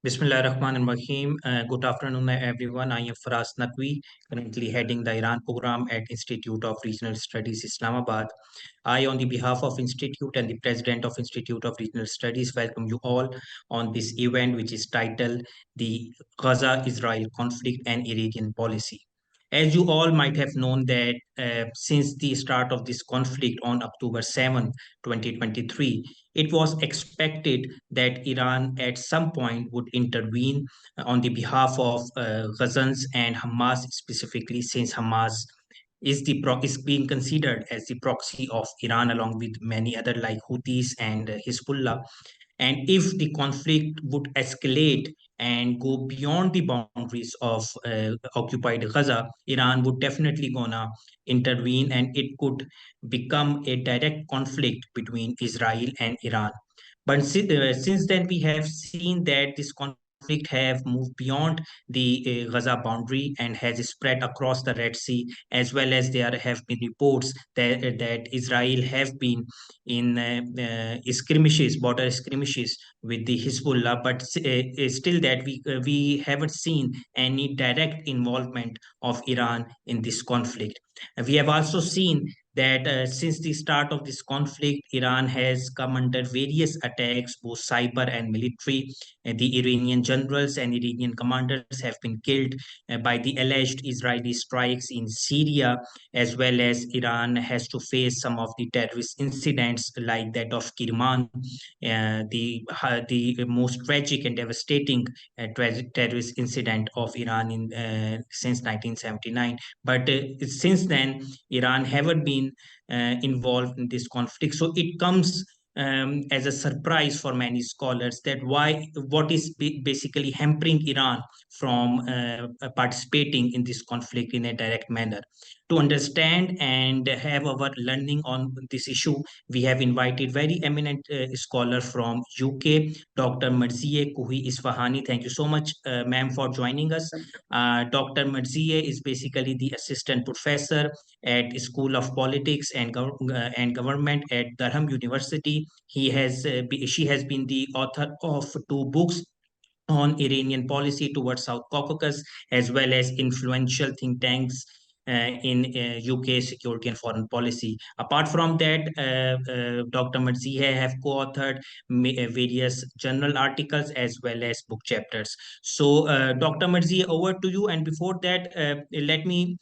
Bismillah Rahman Rahim. Good afternoon, everyone. I am Faraz Naqvi, currently heading the Iran program at Institute of Regional Studies, Islamabad. I, on the behalf of Institute and the President of Institute of Regional Studies, welcome you all on this event, which is titled The Gaza-Israel Conflict and Iranian Policy. As you all might have known that since the start of this conflict on October 7, 2023, it was expected that Iran at some point would intervene on the behalf of Gazans and Hamas, specifically since Hamas is being considered as the proxy of Iran along with many other like Houthis and Hezbollah. And if the conflict would escalate and go beyond the boundaries of occupied Gaza, Iran would definitely gonna intervene, and it could become a direct conflict between Israel and Iran. But since then, we have seen that this conflict have moved beyond the Gaza boundary and has spread across the Red Sea, as well as there have been reports that Israel have been in skirmishes, border skirmishes with the Hezbollah, but still that we haven't seen any direct involvement of Iran in this conflict. We have also seen that since the start of this conflict, Iran has come under various attacks, both cyber and military. The Iranian generals and Iranian commanders have been killed by the alleged Israeli strikes in Syria, as well as Iran has to face some of the terrorist incidents like that of Kirman, the most tragic and devastating terrorist incident of Iran in since 1979. But since then, Iran haven't been involved in this conflict. So it comes as a surprise for many scholars that what is basically hampering Iran from participating in this conflict in a direct manner. To understand and have our learning on this issue, we have invited very eminent scholar from UK, Dr. Marzieh Kouhi-Esfahani. Thank you so much, ma'am, for joining us. Dr. Marzieh is basically the assistant professor at School of Politics and Government at Durham University. She has been the author of two books on Iranian policy towards South Caucasus, as well as influential think tanks in UK security and foreign policy. Apart from that, Dr. Marzieh have co-authored various journal articles as well as book chapters. So, Dr. Marzieh, over to you. And before that, let me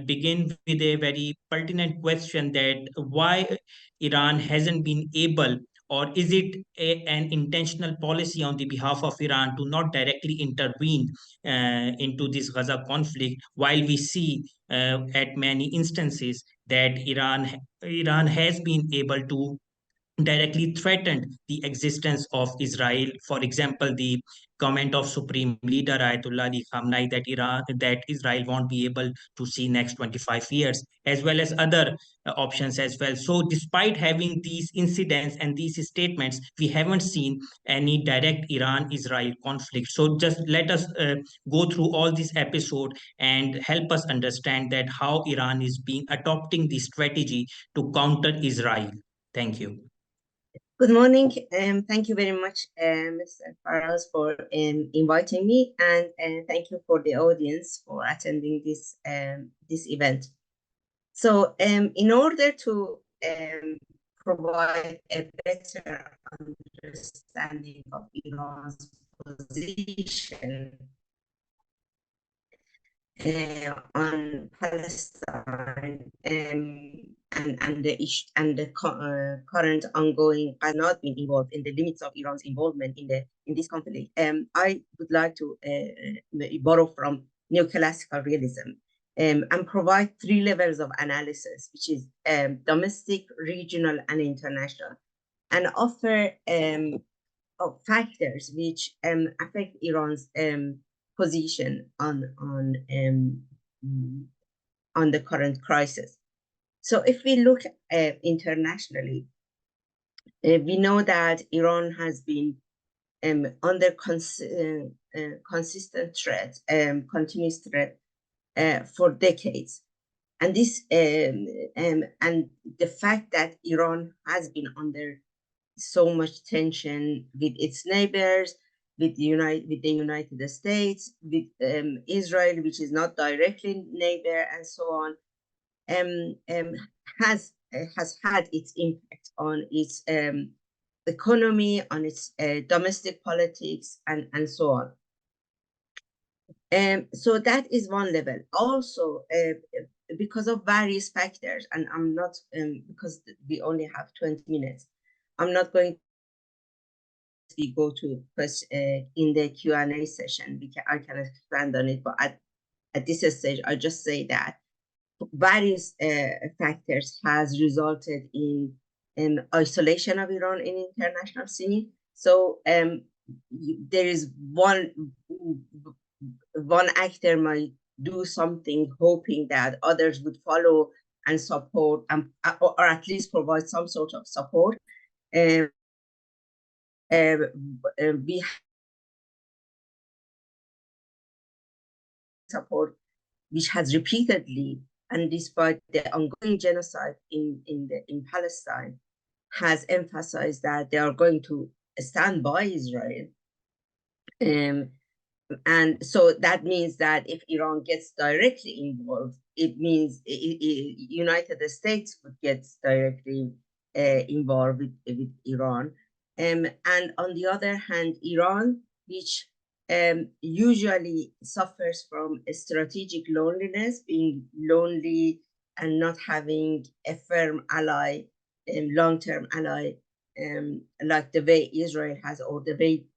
begin with a very pertinent question: that why Iran hasn't been able, or is it an intentional policy on the behalf of Iran to not directly intervene into this Gaza conflict, while we see at many instances that Iran has been able to directly threatened the existence of Israel. For example, the comment of Supreme Leader Ayatollah Ali Khamenei that Israel won't be able to see next 25 years, as well as other options as well. So, despite having these incidents and these statements, we haven't seen any direct Iran-Israel conflict. So, just let us go through all this episode and help us understand that how Iran is being adopting the strategy to counter Israel. Thank you. Good morning. Thank you very much, Mr. Faraz, for inviting me, and thank you for the audience for attending this event. So, in order to provide a better understanding of Iran's position on Palestine and the current ongoing has not been involved in the limits of Iran's involvement in this conflict. I would like to borrow from neoclassical realism and provide three levels of analysis, which is domestic, regional, and international, and offer factors which affect Iran's position on the current crisis. So if we look internationally, we know that Iran has been under consistent threat, continuous threat for decades. And this and the fact that Iran has been under so much tension with its neighbors, with the United States, with Israel, which is not directly neighbor, and so on, has had its impact on its economy, on its domestic politics, and so on. So that is one level. Also, because of various factors, and I'm not, because we only have 20 minutes, I'm not going to go to in the Q&A session. I can expand on it, but at this stage, I just say that various factors has resulted in isolation of Iran in international scene. So there is one actor might do something hoping that others would follow and support, or at least provide some sort of support. We support which has repeatedly, and despite the ongoing genocide in Palestine, has emphasized that they are going to stand by Israel. And so that means that if Iran gets directly involved, it means United States would get directly involved with Iran. And on the other hand, Iran, which usually suffers from a strategic loneliness, being lonely and not having a firm ally, long-term ally, like the way Israel has, or the way,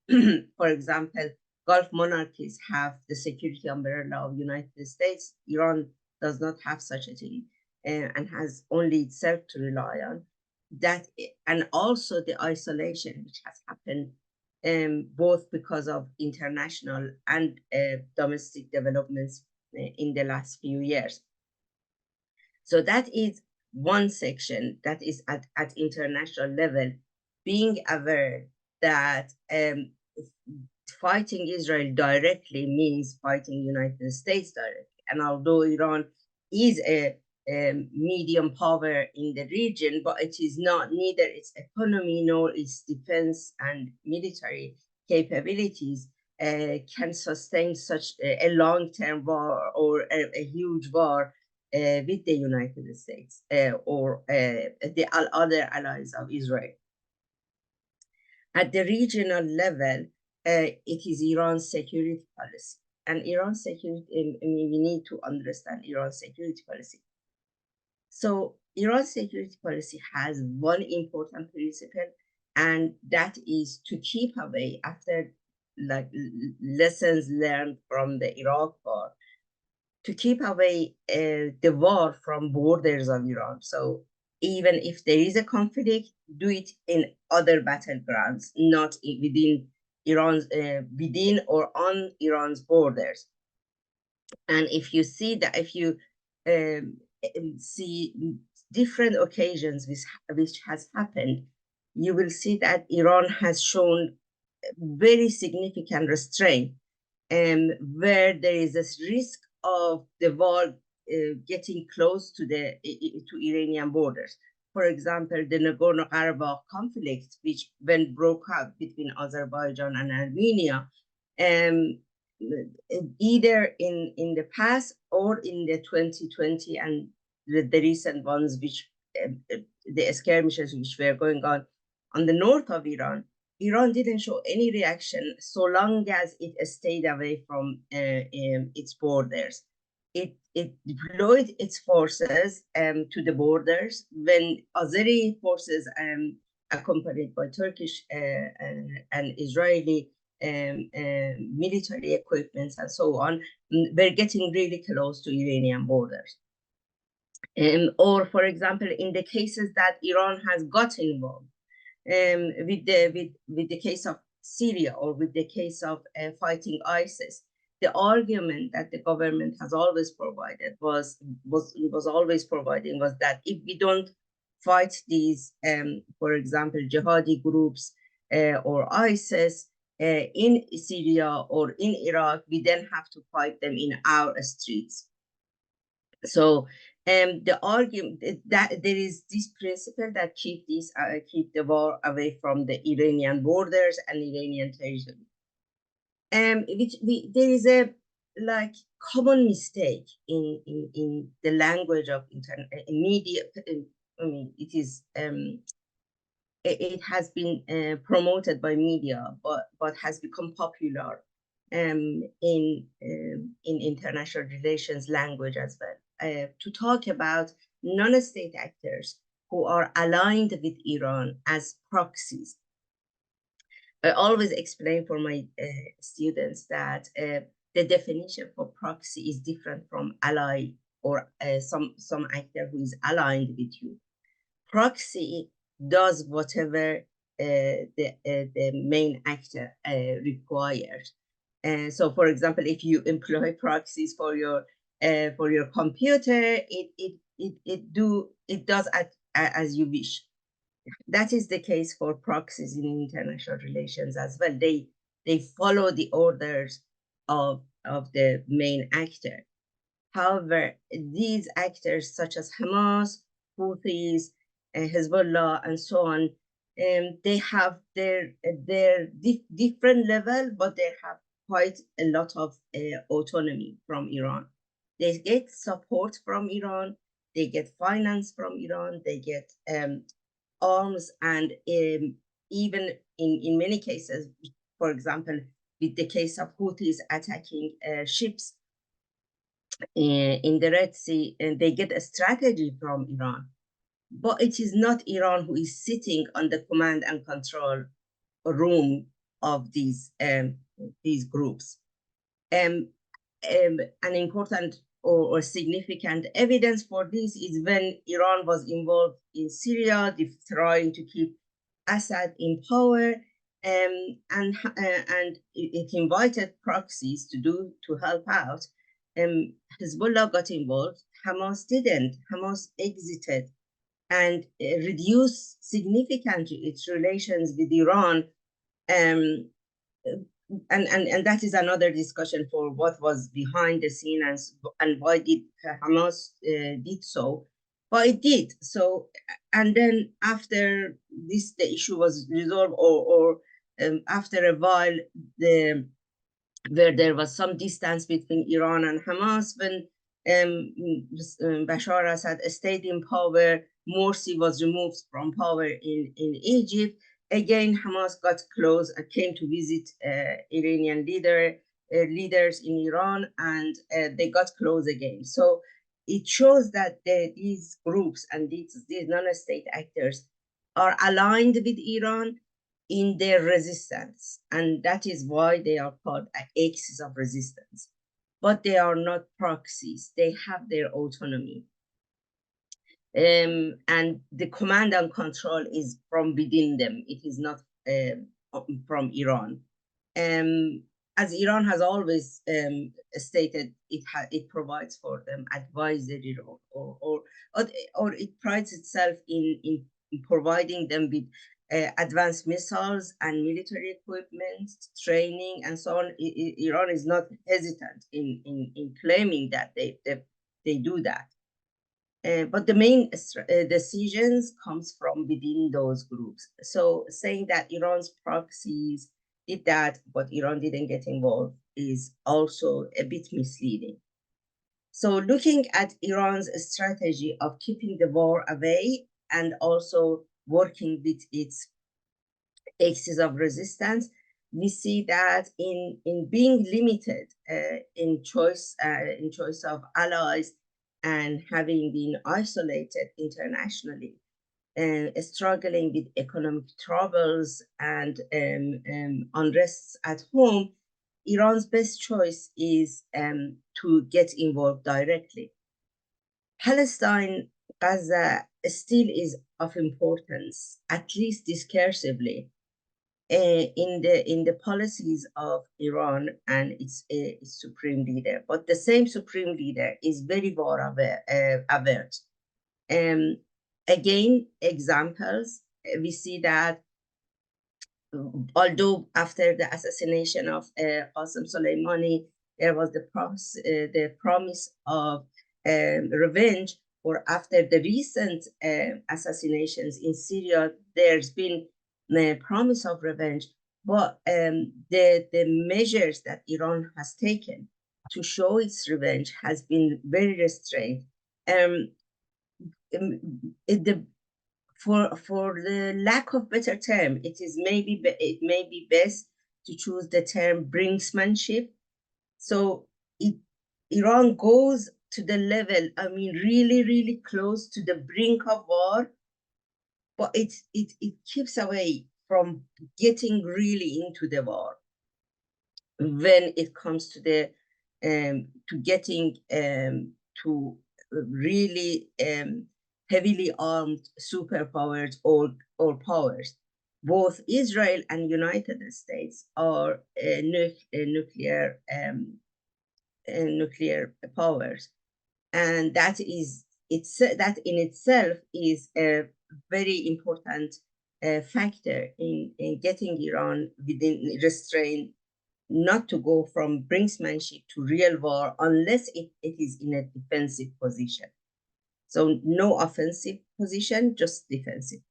for example, Gulf monarchies have the security umbrella of United States. Iran does not have such a thing, and has only itself to rely on. That, and also the isolation which has happened, both because of international and domestic developments in the last few years. So that is one section that is at international level, being aware that fighting Israel directly means fighting United States directly. And although Iran is a medium power in the region, but it is not neither its economy nor its defense and military capabilities can sustain such a long-term war, or a huge war with the United States or the other allies of Israel. At the regional level, it is Iran's security policy. And Iran's security, we need to understand Iran's security policy. So Iran's security policy has one important principle, and that is to keep away, after like lessons learned from the Iraq war, to keep away the war from borders of Iran. So even if there is a conflict, do it in other battlegrounds, not within Iran's within or on Iran's borders. And if you see that, if you see different occasions which has happened, you will see that Iran has shown very significant restraint, where there is this risk of the war getting close to to Iranian borders. For example, the Nagorno-Karabakh conflict, which when broke out between Azerbaijan and Armenia, either in the past or in the 2020 and the recent ones, which the skirmishes which were going on the north of Iran, Iran didn't show any reaction so long as it stayed away from its borders. It deployed its forces to the borders when Azeri forces, accompanied by Turkish and Israeli military equipments and so on, were getting really close to Iranian borders. Or, for example, in the cases that Iran has got involved, with the case of Syria, or with the case of fighting ISIS, the argument that the government has always provided was that if we don't fight these, for example, jihadi groups or ISIS in Syria or in Iraq, we then have to fight them in our streets. So the argument that there is this principle that keep the war away from the Iranian borders and Iranian territory. there is a like common mistake in the language of media. I mean, it is it has been promoted by media, but has become popular in international relations language as well. To talk about non-state actors who are aligned with Iran as proxies. I always explain for my students that the definition for proxy is different from ally or some actor who is aligned with you. Proxy does whatever the main actor requires. So, for example, if you employ proxies for your computer, it does as you wish. That is the case for proxies in international relations as well. They follow the orders of the main actor. However, these actors such as Hamas, Houthis, Hezbollah, and so on, they have their different level, but they have quite a lot of autonomy from Iran. They get support from Iran, they get finance from Iran, they get arms, and even in many cases, for example, with the case of Houthis attacking ships in the Red Sea, and they get a strategy from Iran. But it is not Iran who is sitting on the command and control room of these groups. An important or significant evidence for this is when Iran was involved in Syria, trying to keep Assad in power, and it invited proxies to help out. Hezbollah got involved. Hamas didn't. Hamas exited and reduced significantly its relations with Iran. And that is another discussion for what was behind the scene and why did Hamas did so. But it did so, and then after this, the issue was resolved, or after a while, where there was some distance between Iran and Hamas, when Bashar Assad stayed in power, Morsi was removed from power in Egypt. Again, Hamas got close and came to visit Iranian leaders in Iran, and they got close again. So it shows that these groups and these non-state actors are aligned with Iran in their resistance, and that is why they are called axis of resistance. But they are not proxies. They have their autonomy. And the command and control is from within them. It is not from Iran. As Iran has always stated, it provides for them advisory role, or it prides itself in providing them with advanced missiles and military equipment, training, and so on. Iran is not hesitant in claiming that they do that. But the main decisions comes from within those groups. So saying that Iran's proxies did that, but Iran didn't get involved, is also a bit misleading. So looking at Iran's strategy of keeping the war away and also working with its axis of resistance, we see that in being limited in choice of allies, and having been isolated internationally, struggling with economic troubles and unrests at home, Iran's best choice is to get involved directly. Palestine, Gaza still is of importance, at least discursively, in the policies of Iran and its supreme leader. But the same supreme leader is very war avert. Again, examples, we see that although after the assassination of Qasem Soleimani, there was the promise of revenge, or after the recent assassinations in Syria, there's been the promise of revenge. But the measures that Iran has taken to show its revenge has been very restrained. The for the lack of better term, it may be best to choose the term brinksmanship. So Iran goes to the level, I mean, really, really close to the brink of war, but it keeps away from getting really into the war when it comes to the to getting to really heavily armed superpowers or powers. Both Israel and United States are nuclear powers, and that in itself is a very important factor in getting Iran within restraint, not to go from brinksmanship to real war unless it is in a defensive position. So no offensive position, just defensive.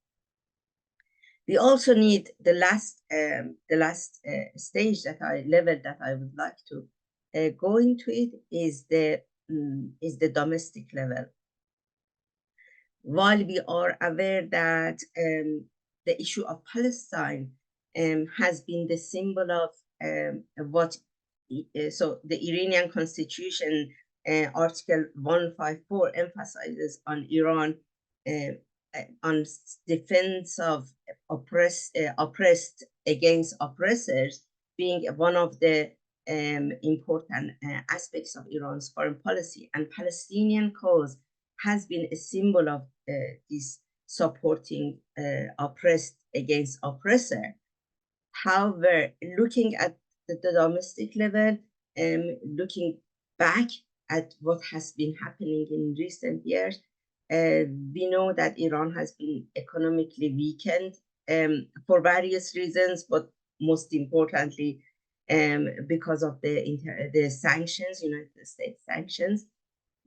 We also need the last stage level that I would like to go into it is the domestic level. While we are aware that the issue of Palestine has been the symbol of what, so the Iranian constitution, Article 154 emphasizes on Iran on defense of oppressed against oppressors being one of the important aspects of Iran's foreign policy, and Palestinian cause has been a symbol of this supporting oppressed against oppressor. However, looking at the domestic level, looking back at what has been happening in recent years, we know that Iran has been economically weakened for various reasons, but most importantly, because of the sanctions, United States sanctions.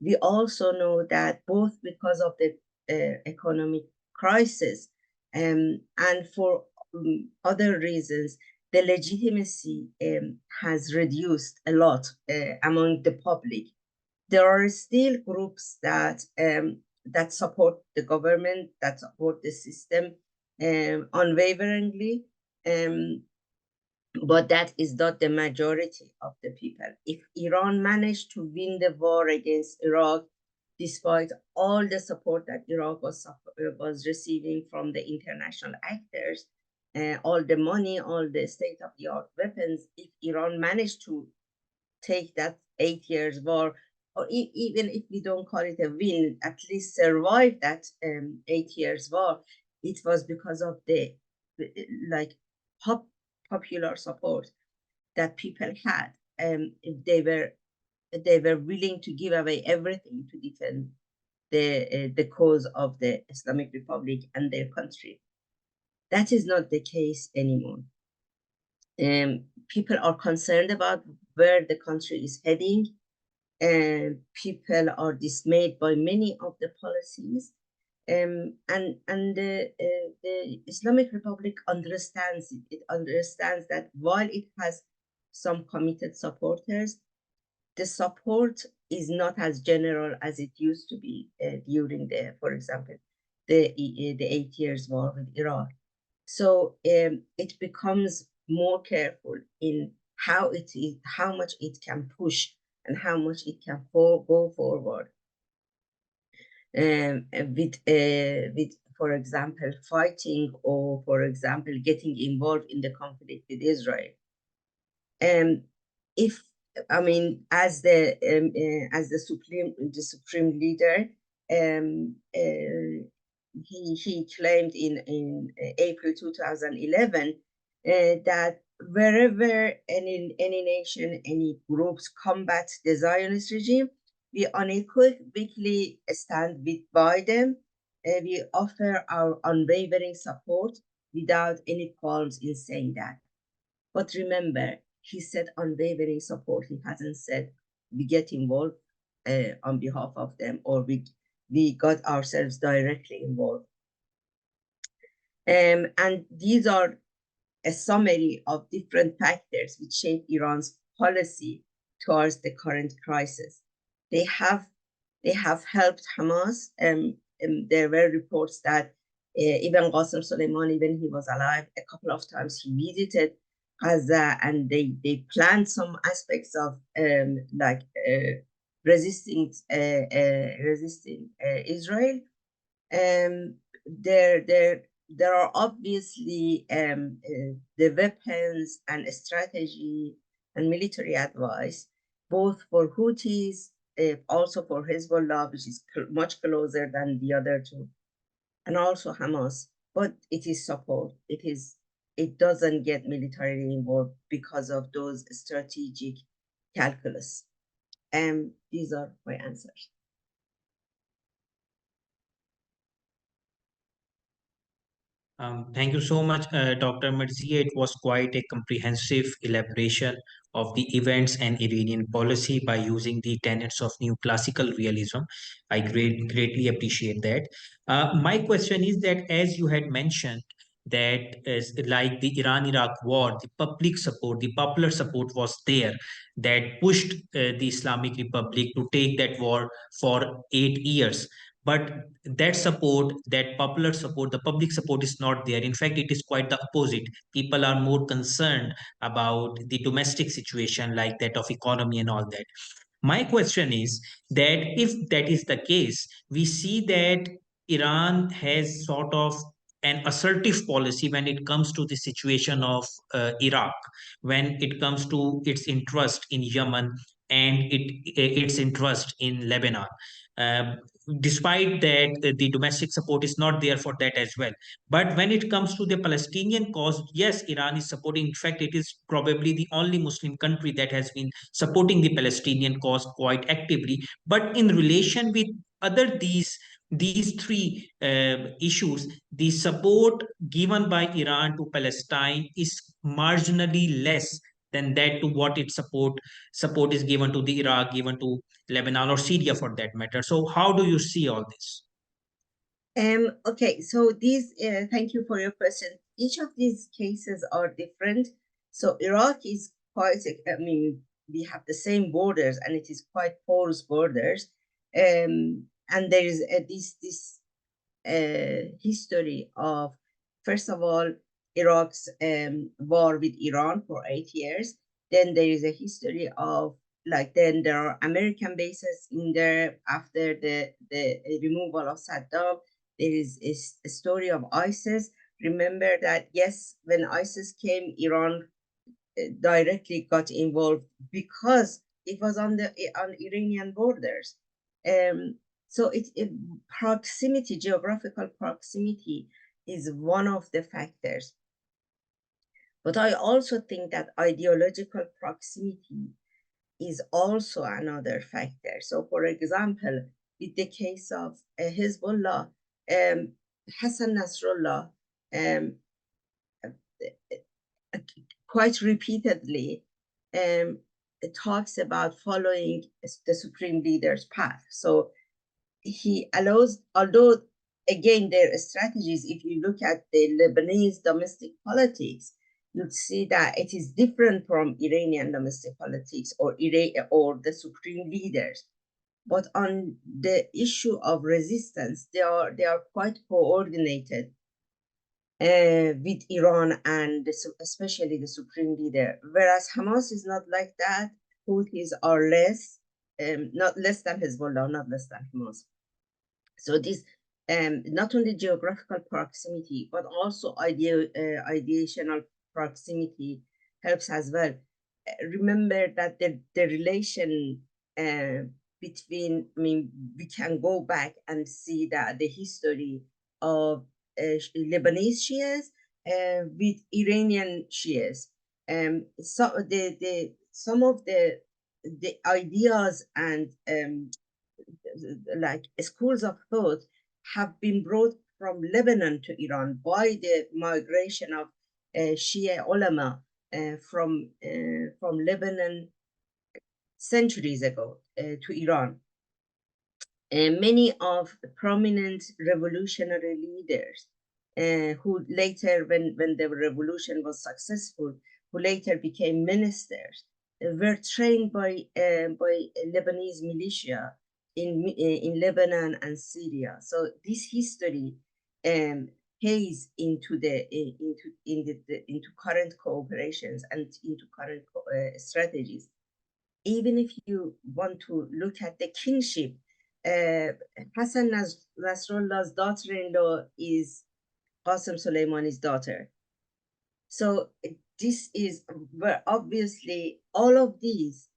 We also know that both because of the economic crisis and for other reasons, the legitimacy has reduced a lot among the public. There are still groups that support the government, that support the system unwaveringly, but that is not the majority of the people. If Iran managed to win the war against Iraq, despite all the support that Iraq was receiving from the international actors, all the money, all the state-of-the-art weapons, if Iran managed to take that 8 years war, or even if we don't call it a win, at least survive that 8 years war, it was because of the popular support that people had. They were willing to give away everything to defend the cause of the Islamic Republic and their country. That is not the case anymore. People are concerned about where the country is heading, and people are dismayed by many of the policies. And the Islamic Republic understands it. It understands that while it has some committed supporters, the support is not as general as it used to be during for example, the 8 years war with Iraq. So it becomes more careful in how much it can push and how much it can go forward. With, for example, fighting, or for example, getting involved in the conflict with Israel. If I mean, as the supreme leader, he claimed in April 2011 that wherever any nation, any groups combat the Zionist regime, we unequivocally stand by them. We offer our unwavering support without any qualms in saying that. But remember, he said unwavering support. He hasn't said we get involved on behalf of them, or we got ourselves directly involved. And these are a summary of different factors which shape Iran's policy towards the current crisis. They have helped Hamas. There were reports that even Qasem Soleimani, when he was alive, a couple of times he visited Gaza, and they planned some aspects of like resisting Israel. There are obviously the weapons and strategy and military advice, both for Houthis, also for Hezbollah, which is much closer than the other two, and also Hamas. But it is support. It doesn't get militarily involved because of those strategic calculus. These are my answers. Thank you so much, Dr. Marzieh. It was quite a comprehensive elaboration of the events and Iranian policy by using the tenets of neoclassical realism. I greatly appreciate that. My question is that, as you had mentioned, that is like the Iran-Iraq war, the public support, the popular support was there that pushed the Islamic Republic to take that war for 8 years. But that support, that popular support, the public support is not there. In fact, it is quite the opposite. People are more concerned about the domestic situation, like that of economy and all that. My question is that if that is the case, we see that Iran has sort of an assertive policy when it comes to the situation of Iraq, when it comes to its interest in Yemen and its interest in Lebanon. Um, Despite that, the domestic support is not there for that as well. But when it comes to the Palestinian cause, yes, Iran is supporting. In fact, it is probably the only Muslim country that has been supporting the Palestinian cause quite actively. But in relation with other these three issues, the support given by Iran to Palestine is marginally less than that to what its support is given to the Iraq, given to Lebanon or Syria for that matter. So how do you see all this? Okay, so these, thank you for your question. Each of these cases are different. So Iraq is quite, I mean, we have the same borders and it is quite porous borders. And there is this history of, first of all, Iraq's war with Iran for 8 years. Then there is a history of, like, then there are American bases in there after the removal of Saddam. There is a story of ISIS. Remember that, yes, when ISIS came, Iran directly got involved because it was on Iranian borders. So proximity, geographical proximity, is one of the factors. But I also think that ideological proximity is also another factor. So, for example, with the case of Hezbollah, Hassan Nasrallah quite repeatedly talks about following the supreme leader's path. So he allows, although again their strategies, if you look at the Lebanese domestic politics, you'd see that it is different from Iranian domestic politics or the supreme leaders. But on the issue of resistance, they are quite coordinated with Iran and especially the supreme leader. Whereas Hamas is not like that. Houthis are less, not less than Hezbollah, not less than Hamas. So this not only geographical proximity, but also ideational proximity helps as well. Remember that the relation between, I mean, we can go back and see that the history of Lebanese Shias with Iranian Shias. So some of the ideas and like schools of thought have been brought from Lebanon to Iran by the migration of Shia ulama from Lebanon centuries ago to Iran. Many of the prominent revolutionary leaders who later, when the revolution was successful, who later became ministers, were trained by Lebanese militia in Lebanon and Syria. So this history pays into into current cooperations and into current strategies. Even if you want to look at the kinship, Hassan Nasrallah's daughter-in-law is Qasem Soleimani's daughter. So this is where obviously all of these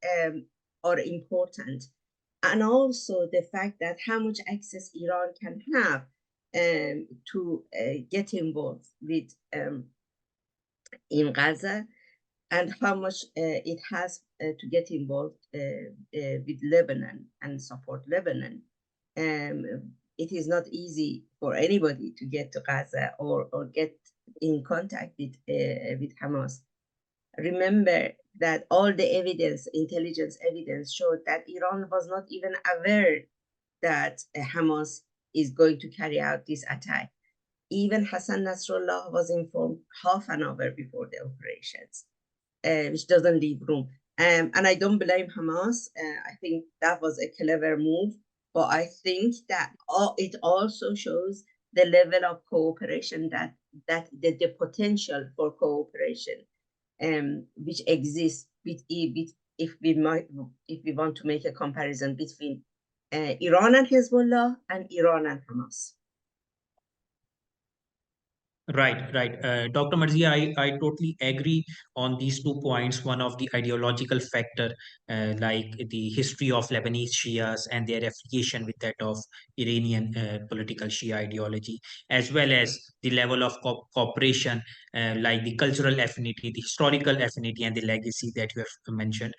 are important. And also the fact that how much access Iran can have to get involved with in Gaza, and how much it has to get involved with Lebanon and support Lebanon. It is not easy for anybody to get to Gaza or get in contact with Hamas. Remember that all the evidence, intelligence evidence, showed that Iran was not even aware that Hamas is going to carry out this attack. Even Hassan Nasrallah was informed half an hour before the operations, which doesn't leave room. And I don't blame Hamas. I think that was a clever move, but I think that it also shows the level of cooperation that the potential for cooperation which exists if we want to make a comparison between Iran and Hezbollah and Iran and Hamas. Right. Dr. Marzieh, I totally agree on these 2 points. One of the ideological factor, like the history of Lebanese Shias and their affiliation with that of Iranian political Shia ideology, as well as the level of cooperation, like the cultural affinity, the historical affinity, and the legacy that you have mentioned.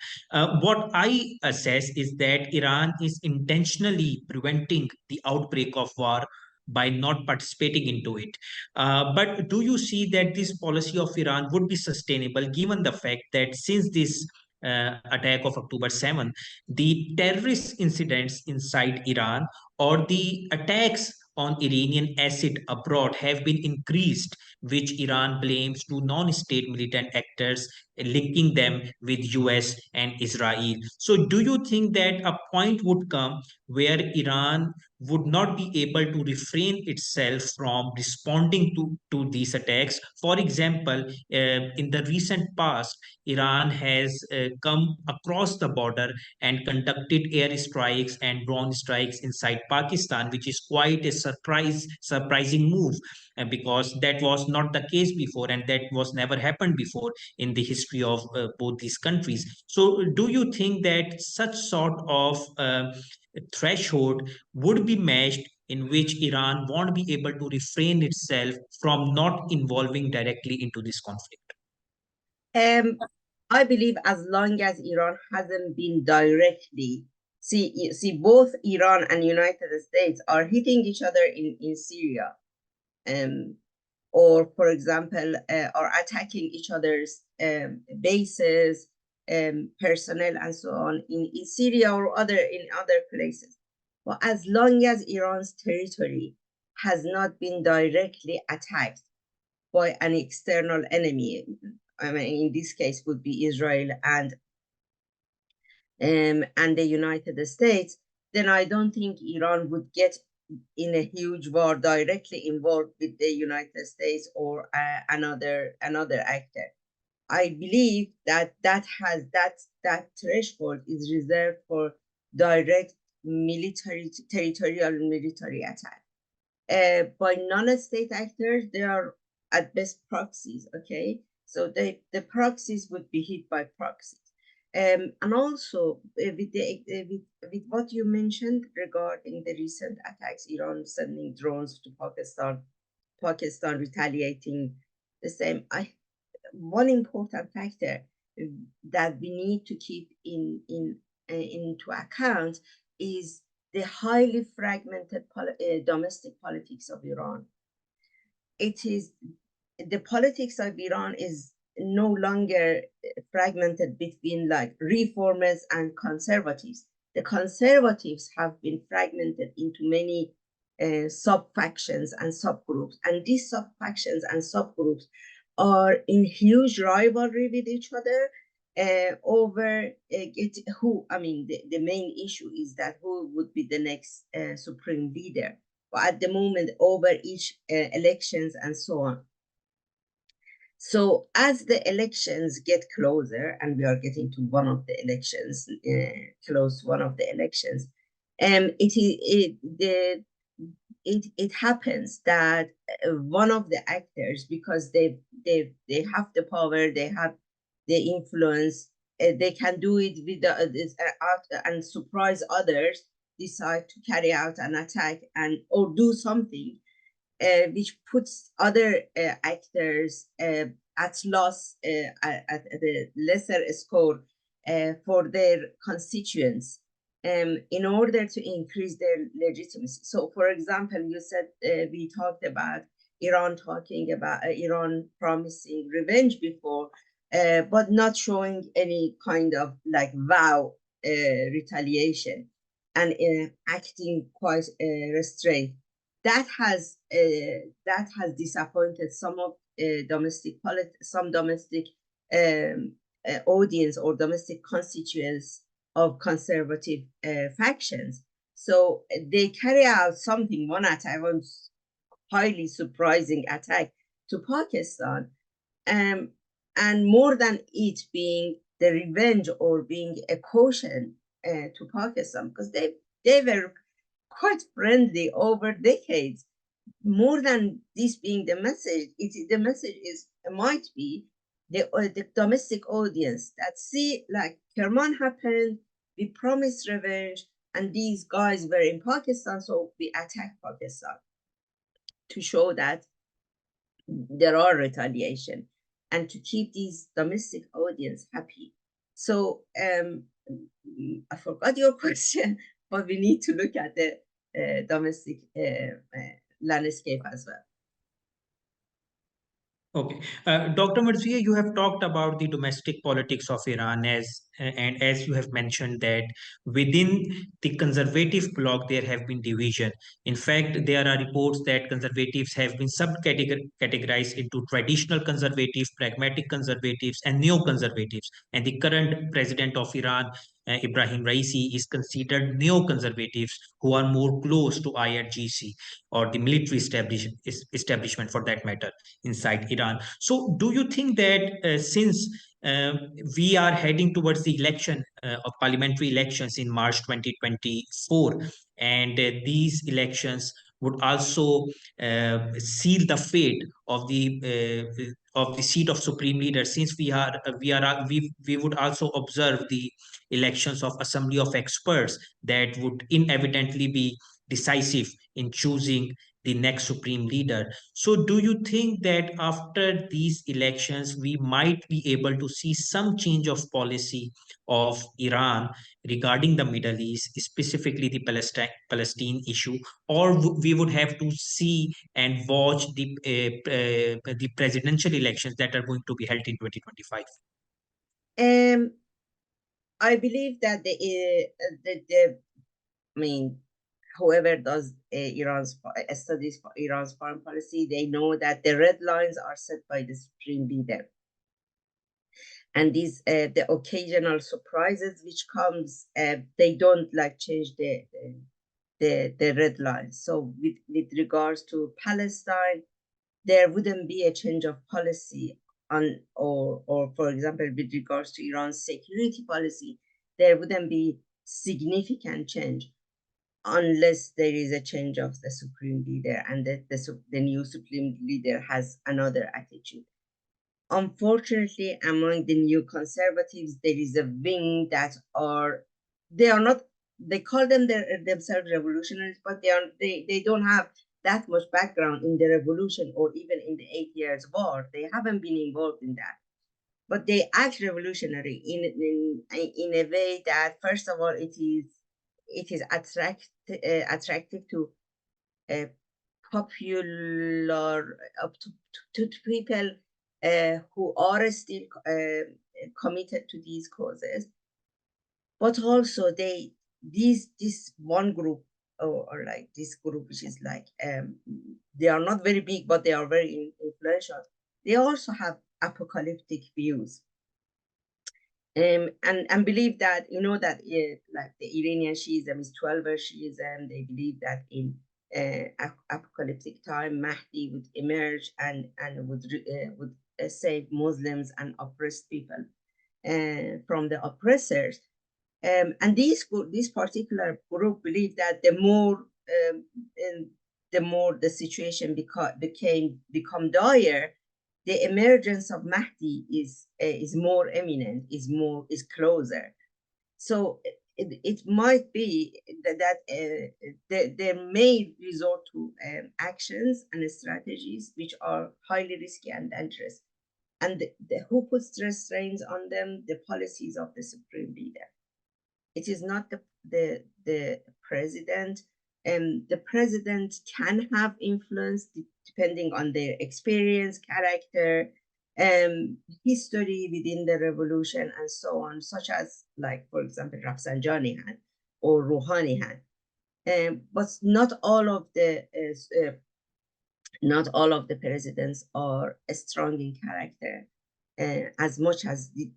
What I assess is that Iran is intentionally preventing the outbreak of war by not participating into it. But do you see that this policy of Iran would be sustainable given the fact that since this attack of October 7, the terrorist incidents inside Iran or the attacks on Iranian asset abroad have been increased, which Iran blames to non-state militant actors, linking them with US and Israel. So do you think that a point would come where Iran would not be able to refrain itself from responding to these attacks? For example, in the recent past, Iran has come across the border and conducted air strikes and drone strikes inside Pakistan, which is quite a surprising move, because that was not the case before, and that was never happened before in the history of both these countries. So, do you think that such sort of threshold would be matched in which Iran won't be able to refrain itself from not involving directly into this conflict? I believe as long as Iran hasn't been directly see both Iran and United States are hitting each other in Syria, or for example, are attacking each other's bases, personnel, and so on in Syria or in other places. But as long as Iran's territory has not been directly attacked by an external enemy, I mean, in this case would be Israel and the United States, then I don't think Iran would get in a huge war directly involved with the United States or another actor. I believe that that threshold is reserved for direct territorial military attack. By non-state actors, they are at best proxies, okay? So the proxies would be hit by proxies. And also with what you mentioned regarding the recent attacks, Iran sending drones to Pakistan retaliating the same. One important factor that we need to keep into account is the highly fragmented domestic politics of Iran. It is the politics of Iran is no longer fragmented between like reformers and conservatives. The conservatives have been fragmented into many sub-factions and subgroups. And these sub-factions and subgroups are in huge rivalry with each other over the main issue is that who would be the next supreme leader. But at the moment, over each elections and so on. So as the elections get closer, and we are getting to one of the elections, it happens that one of the actors, because they have the power, they have the influence, they can do it with and surprise others, decide to carry out an attack or do something which puts other actors at loss, at a lesser score for their constituents in order to increase their legitimacy. So, for example, you said we talked about Iran Iran promising revenge before, but not showing any kind of like retaliation and acting quite restrained. That has disappointed some of some domestic audience or domestic constituents of conservative factions. So they carry out one attack, one highly surprising attack to Pakistan, and more than it being the revenge or being a caution to Pakistan, because they were quite friendly over decades. More than this being the message, the message might be the domestic audience that see, like, Kerman happened, we promised revenge, and these guys were in Pakistan, so we attacked Pakistan to show that there are retaliation and to keep these domestic audience happy. So I forgot your question, but we need to look at the domestic landscape as well. Okay, Dr. Marzieh, you have talked about the domestic politics of Iran and as you have mentioned that within the conservative bloc there have been division. In fact, there are reports that conservatives have been subcategorized into traditional conservatives, pragmatic conservatives, and neoconservatives. And the current president of Iran, Ibrahim Raisi, is considered neoconservatives who are more close to IRGC or the military establishment for that matter inside Iran. So, do you think that since we are heading towards the election of parliamentary elections in March 2024, and these elections would also seal the fate of the seat of supreme leader, since we would also observe the elections of assembly of experts that would inevitably be decisive in choosing the next supreme leader. So, do you think that after these elections, we might be able to see some change of policy of Iran regarding the Middle East, specifically the Palestine issue, or we would have to see and watch the presidential elections that are going to be held in 2025? I believe that whoever does studies for Iran's foreign policy, they know that the red lines are set by the supreme leader, and these the occasional surprises which comes, they don't like change the red lines. So with regards to Palestine, there wouldn't be a change of policy or for example, with regards to Iran's security policy, there wouldn't be significant change unless there is a change of the supreme leader and the new supreme leader has another attitude. Unfortunately, among the new conservatives, there is a wing that they call themselves revolutionaries, but they don't have that much background in the revolution or even in the 8 years war. They haven't been involved in that, but they act revolutionary in a way that, first of all, it is attractive to popular to people who are still committed to these causes, but also this one group or like this group, which is like they are not very big, but they are very influential. They also have apocalyptic views, and believe that that like the Iranian Shiism is 12er Shiism. They believe that in apocalyptic time, Mahdi would emerge and would save Muslims and oppressed people from the oppressors. And this particular group believe that the more the situation become dire, the emergence of Mahdi is more imminent, is closer. So it might be that they may resort to actions and strategies which are highly risky and dangerous. And who puts restraints on them? The policies of the supreme leader. It is not the president. The president can have influence depending on their experience, character, history within the revolution, and so on, such as, like, for example, Rafsanjani had or Rouhani had. But not all of the presidents are strong in character as much as the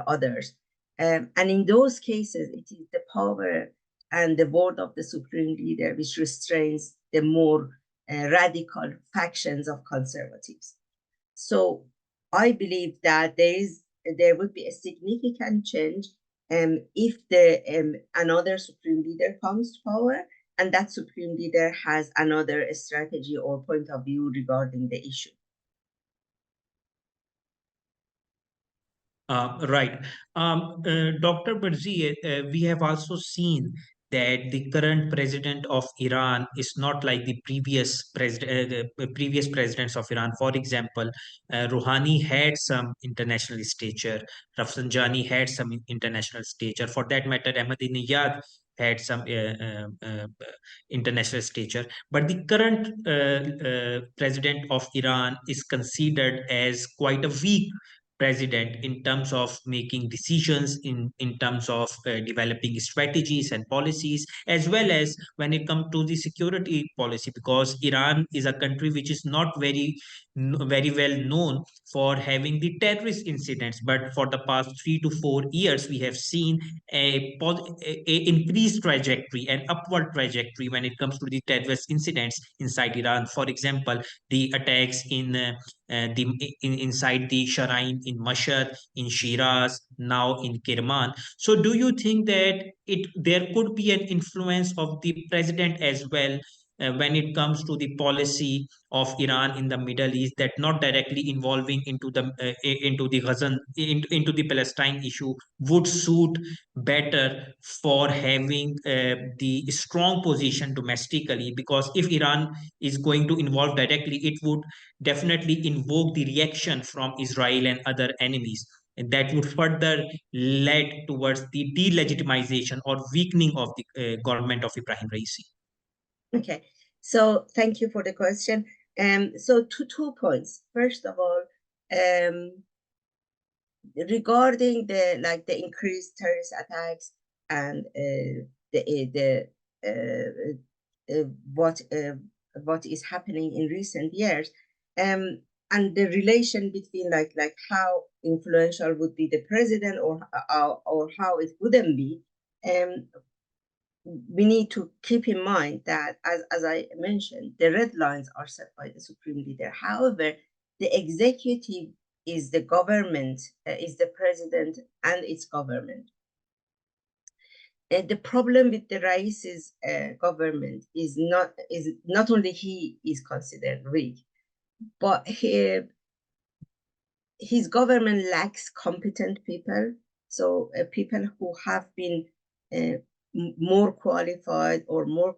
others. And in those cases, it is the power and the word of the supreme leader which restrains the more radical factions of conservatives. So I believe that there would be a significant change if another supreme leader comes to power, and that supreme leader has another strategy or point of view regarding the issue. Right. Dr. Marzieh, we have also seen that the current president of Iran is not like the previous presidents of Iran. For example, Rouhani had some international stature. Rafsanjani had some international stature. For that matter, Ahmadinejad had some international stature. But the current president of Iran is considered as quite a weak president in terms of making decisions, in terms of developing strategies and policies, as well as when it comes to the security policy, because Iran is a country which is not very well known for having the terrorist incidents. But for the past 3 to 4 years, we have seen a increased trajectory, an upward trajectory when it comes to the terrorist incidents inside Iran. For example, the attacks inside the Shrine in Mashhad, in Shiraz, now in Kerman. So, do you think that there could be an influence of the president as well when it comes to the policy of Iran in the Middle East, that not directly involving into the into the Palestine issue would suit better for having the strong position domestically? Because if Iran is going to involve directly, it would definitely invoke the reaction from Israel and other enemies. And that would further lead towards the delegitimization or weakening of the government of Ibrahim Raisi. Okay, so thank you for the question. So two points. First of all, regarding the increased terrorist attacks and what is happening in recent years, and the relation between like how influential would be the president or how it wouldn't be. We need to keep in mind that, as I mentioned, the red lines are set by the supreme leader. However, the executive is the government, is the president and its government. The problem with the Raisi's government is not only he is considered weak, but his government lacks competent people. So people who have been more qualified or more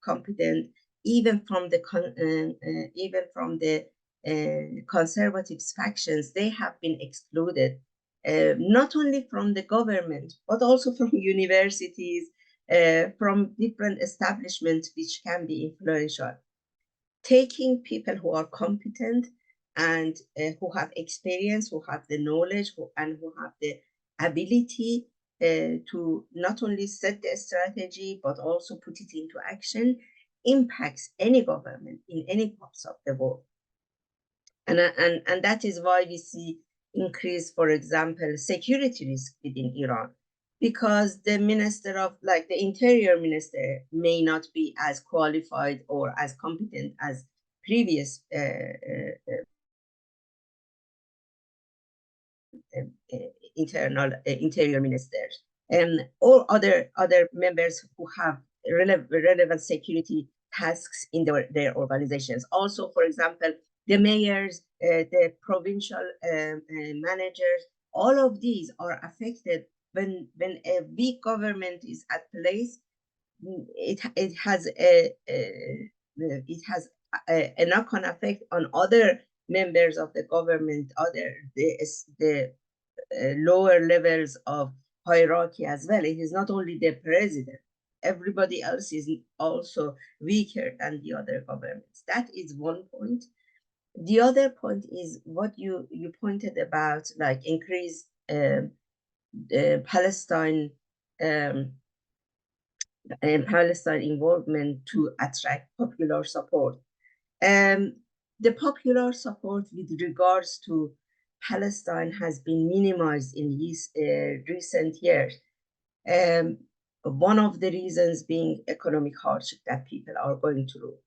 competent, even from the conservative factions, they have been excluded, not only from the government but also from universities, from different establishments which can be influential. Taking people who are competent and who have experience, who have the knowledge, who have the ability to not only set the strategy, but also put it into action, impacts any government in any parts of the world. And that is why we see increase, for example, security risk within Iran, because the minister of, like the interior minister, may not be as qualified or as competent as previous interior ministers, or other members who have relevant security tasks in their organizations. Also, for example, the mayors, the provincial managers, all of these are affected when a weak government is at place. It has a knock-on effect on other members of the government, other the lower levels of hierarchy as well. It is not only the president. Everybody else is also weaker than the other governments. That is one point. The other point is what you pointed about, like increased Palestine involvement to attract popular support. The popular support with regards to Palestine has been minimized in these recent years. One of the reasons being economic hardship that people are going through.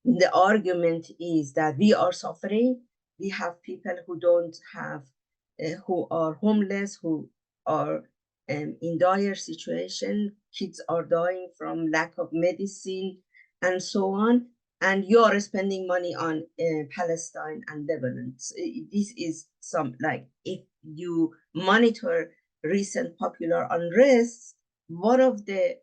The argument is that we are suffering. We have people who don't have, who are homeless, who are in dire situation. Kids are dying from lack of medicine and so on. And you are spending money on Palestine and Lebanon. So this is some, like, if you monitor recent popular unrest, one of the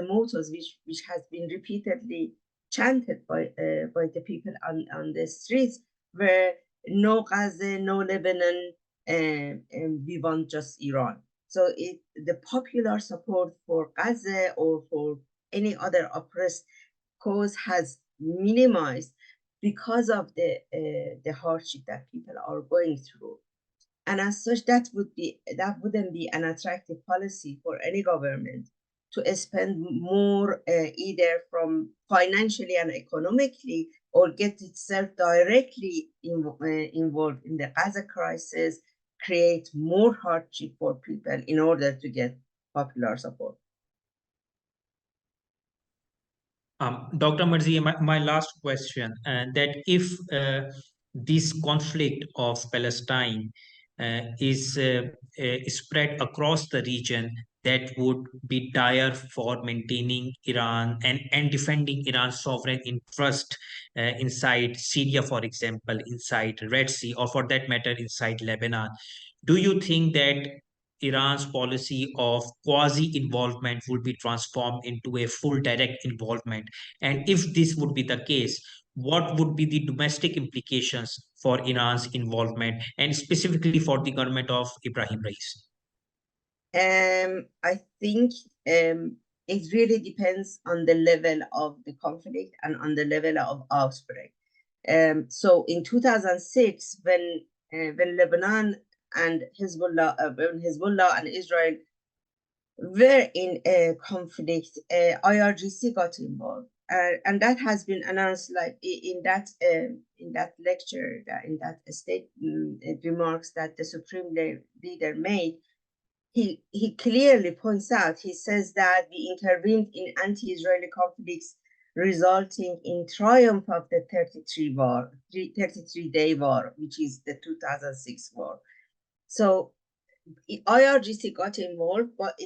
mottos which has been repeatedly chanted by the people on the streets were no Gaza, no Lebanon, and we want just Iran. So the popular support for Gaza or for any other oppressed cause has minimized because of the hardship that people are going through. And as such, that wouldn't be an attractive policy for any government to spend more, either from financially and economically, or get itself directly involved in the Gaza crisis, create more hardship for people in order to get popular support. Dr. Marzieh, my last question, that if this conflict of Palestine is spread across the region, that would be dire for maintaining Iran and defending Iran's sovereign interest inside Syria, for example, inside Red Sea, or for that matter, inside Lebanon. Do you think that Iran's policy of quasi involvement would be transformed into a full direct involvement? And if this would be the case, what would be the domestic implications for Iran's involvement, and specifically for the government of Ibrahim Raisi? I think it really depends on the level of the conflict and on the level of outbreak. So in 2006, when Lebanon and Hezbollah and Israel were in a conflict, IRGC got involved, and that has been announced, like in that lecture, in that remarks that the supreme leader made. He clearly points out, he says that we intervened in anti-Israeli conflicts, resulting in triumph of the 33-day war, which is the 2006 war. So IRGC got involved, but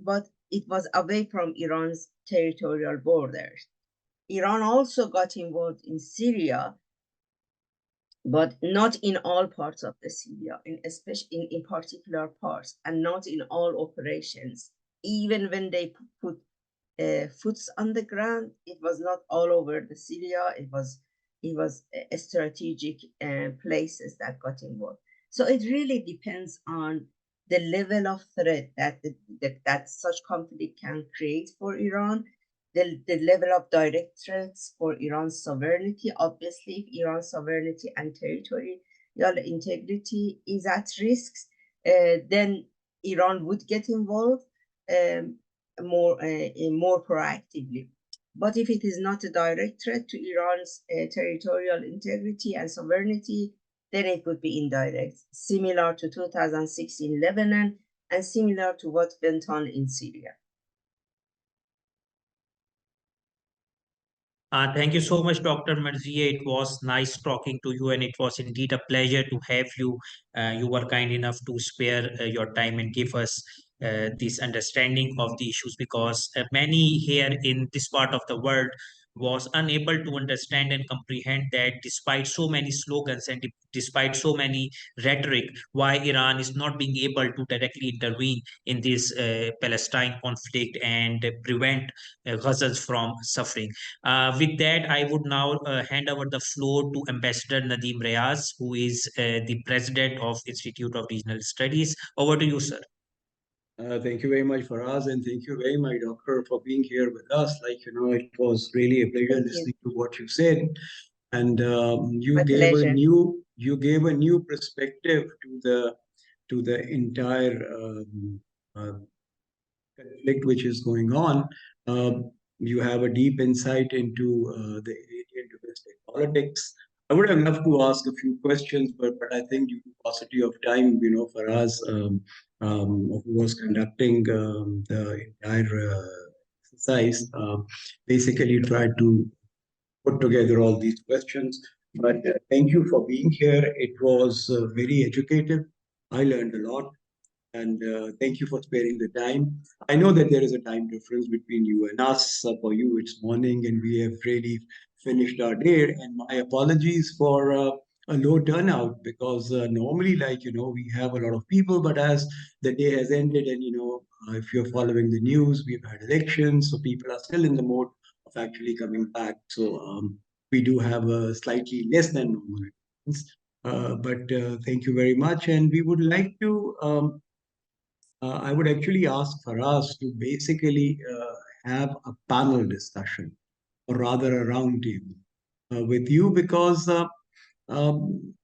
but it was away from Iran's territorial borders. Iran also got involved in Syria, but not in all parts of the Syria, especially in particular parts, and not in all operations. Even when they put foots on the ground, it was not all over the Syria. It was strategic places that got involved. So it really depends on the level of threat that such conflict can create for Iran, the level of direct threats for Iran's sovereignty. Obviously, if Iran's sovereignty and territorial integrity is at risk, then Iran would get involved um, more proactively. But if it is not a direct threat to Iran's territorial integrity and sovereignty, then it would be indirect, similar to 2006 in Lebanon and similar to what went on in Syria. Thank you so much, Dr. Marzieh. It was nice talking to you, and it was indeed a pleasure to have you. You were kind enough to spare your time and give us this understanding of the issues, because many here in this part of the world was unable to understand and comprehend that despite so many slogans and despite so many rhetoric, why Iran is not being able to directly intervene in this Palestine conflict and prevent Gazans from suffering. With that, I would now hand over the floor to Ambassador Nadeem Rayaz, who is the president of Institute of Regional Studies. Over to you, sir. Thank you very much, Faraz, and thank you very much, Doctor, for being here with us. It was really a pleasure listening to what you said, and you gave a new perspective to the entire uh, conflict which is going on. You have a deep insight into the Iranian domestic politics. I would have loved to ask a few questions, but I think due to paucity of time, for us who was conducting the entire exercise, basically tried to put together all these questions. But thank you for being here. It was very educative. I learned a lot. And thank you for sparing the time. I know that there is a time difference between you and us. For you, it's morning, and we have really finished our day. And my apologies for a low turnout, because normally, we have a lot of people, but as the day has ended, and if you're following the news, we've had elections, so people are still in the mode of actually coming back. So we do have a slightly less than normal attendance. But thank you very much, and we would like to. I would actually ask for us to basically have a panel discussion, or rather a roundtable with you, because um,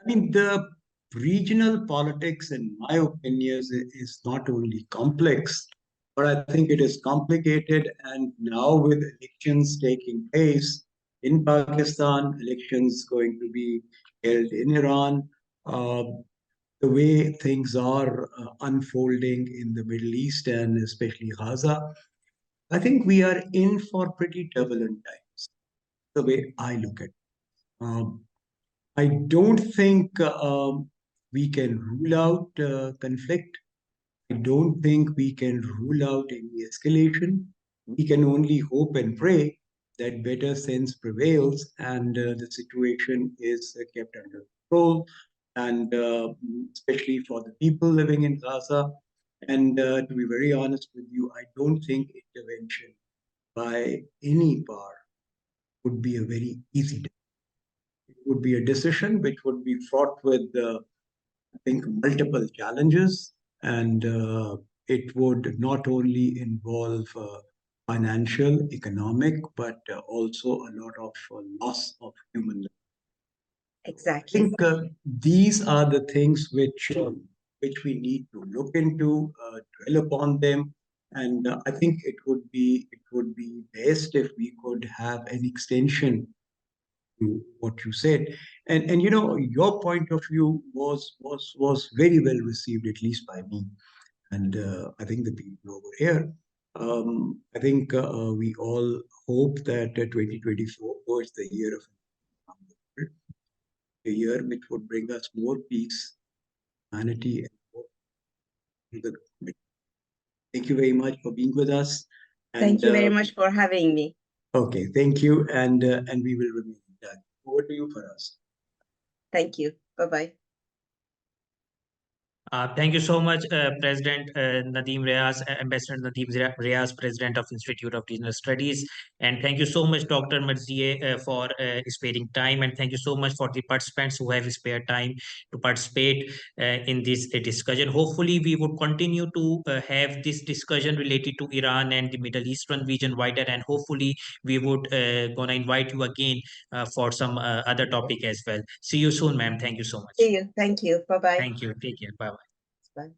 the regional politics, in my opinion, is not only complex, but I think it is complicated. And now, with elections taking place in Pakistan, elections going to be held in Iran, uh, the way things are unfolding in the Middle East and especially Gaza, I think we are in for pretty turbulent times, the way I look at it. Um, I don't think we can rule out conflict. I don't think we can rule out any escalation. We can only hope and pray that better sense prevails and the situation is kept under control, and especially for the people living in Gaza. And to be very honest with you, I don't think intervention by any power would be a very easy decision. It would be a decision which would be fraught with I think, multiple challenges, and it would not only involve financial, economic, but also a lot of loss of human life. Exactly. I think these are the things which we need to look into, dwell upon them, and I think it would be best if we could have an extension to what you said. And your point of view was very well received, at least by me, and I think the people over here. I think we all hope that 2024 was the year of a year which would bring us more peace, humanity, and hope to the community. Thank you very much for being with us. Thank you very much for having me. Okay, thank you, and we will remain in touch. Over to you, Faraz. Thank you. Bye-bye. Thank you so much, President Nadeem Rayaz, Ambassador Nadeem Rayaz, President of Institute of Regional Studies. And thank you so much, Dr. Marzieh, for sparing time. And thank you so much for the participants who have spared time to participate in this discussion. Hopefully, we would continue to have this discussion related to Iran and the Middle Eastern region wider. And hopefully, we would gonna invite you again for some other topic as well. See you soon, ma'am. Thank you so much. See you. Thank you. Bye-bye. Thank you. Take care. Bye bye. Bye.